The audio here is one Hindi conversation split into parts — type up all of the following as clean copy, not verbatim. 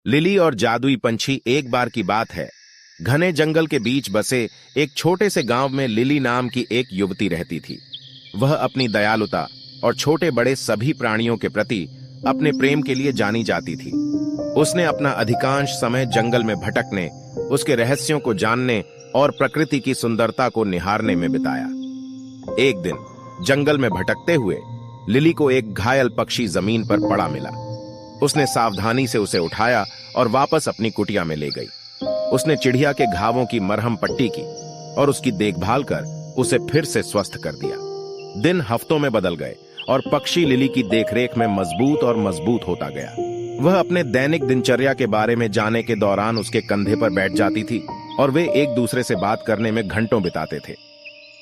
लिली और जादुई पंछी। एक बार की बात है, घने जंगल के बीच बसे एक छोटे से गांव में लिली नाम की एक युवती रहती थी। वह अपनी दयालुता और छोटे बड़े सभी प्राणियों के प्रति अपने प्रेम के लिए जानी जाती थी। उसने अपना अधिकांश समय जंगल में भटकने, उसके रहस्यों को जानने और प्रकृति की सुंदरता को निहारने में बिताया। एक दिन जंगल में भटकते हुए लिली को एक घायल पक्षी जमीन पर पड़ा मिला। उसने सावधानी से उसे उठाया और वापस अपनी कुटिया में ले गई। उसने चिड़िया के घावों की मरहम पट्टी की और उसकी देखभाल कर उसे फिर से स्वस्थ कर दिया। दिन हफ्तों में बदल गए और पक्षी लिली की देखरेख में मजबूत और मजबूत होता गया। वह अपने दैनिक दिनचर्या के बारे में जाने के दौरान उसके कंधे पर बैठ जाती थी और वे एक दूसरे से बात करने में घंटों बिताते थे।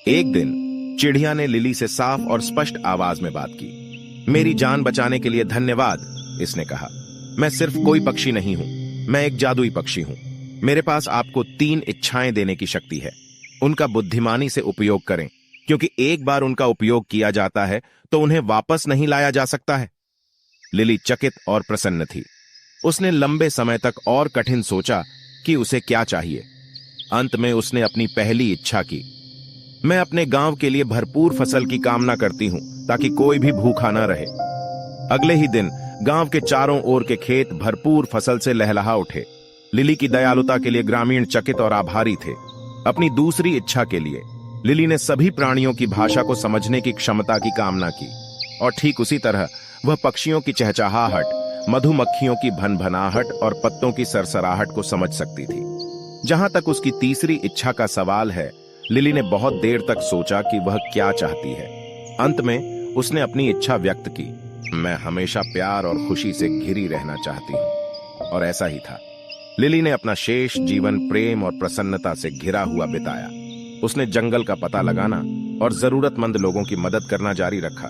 एक दिन चिड़िया ने लिली से साफ और स्पष्ट आवाज में बात की। मेरी जान बचाने के लिए धन्यवाद, इसने कहा। मैं सिर्फ कोई पक्षी नहीं हूं, मैं एक जादुई पक्षी हूं। मेरे पास आपको 3 इच्छाएं देने की शक्ति है। उनका बुद्धिमानी से उपयोग करें, क्योंकि एक बार उनका उपयोग किया जाता है तो उन्हें वापस नहीं लाया जा सकता है। लिली चकित और प्रसन्न थी। उसने लंबे समय तक और कठिन सोचा कि उसे क्या चाहिए। अंत में उसने अपनी पहली इच्छा की। मैं अपने गांव के लिए भरपूर फसल की कामना करती हूं, ताकि कोई भी भूखा न रहे। अगले ही दिन गांव के चारों ओर के खेत भरपूर फसल से लहलहा उठे। लिली की दयालुता के लिए ग्रामीण चकित और आभारी थे। अपनी दूसरी इच्छा के लिए लिली ने सभी प्राणियों की भाषा को समझने की क्षमता की कामना की, और ठीक उसी तरह वह पक्षियों की चहचहाहट, मधुमक्खियों की भनभनाहट और पत्तों की सरसराहट को समझ सकती थी। जहां तक उसकी तीसरी इच्छा का सवाल है, लिली ने बहुत देर तक सोचा कि वह क्या चाहती है। अंत में उसने अपनी इच्छा व्यक्त की। मैं हमेशा प्यार और खुशी से घिरी रहना चाहती हूं। और ऐसा ही था। लिली ने अपना शेष जीवन प्रेम और प्रसन्नता से घिरा हुआ बिताया। उसने जंगल का पता लगाना और जरूरतमंद लोगों की मदद करना जारी रखा।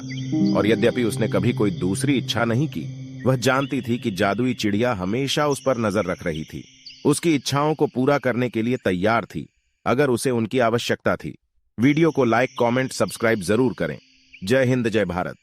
और यद्यपि उसने कभी कोई दूसरी इच्छा नहीं की, वह जानती थी कि जादुई चिड़िया हमेशा उस पर नजर रख रही थी, उसकी इच्छाओं को पूरा करने के लिए तैयार थी, अगर उसे उनकी आवश्यकता थी। वीडियो को लाइक, कमेंट, सब्सक्राइब जरूर करें। जय हिंद, जय भारत।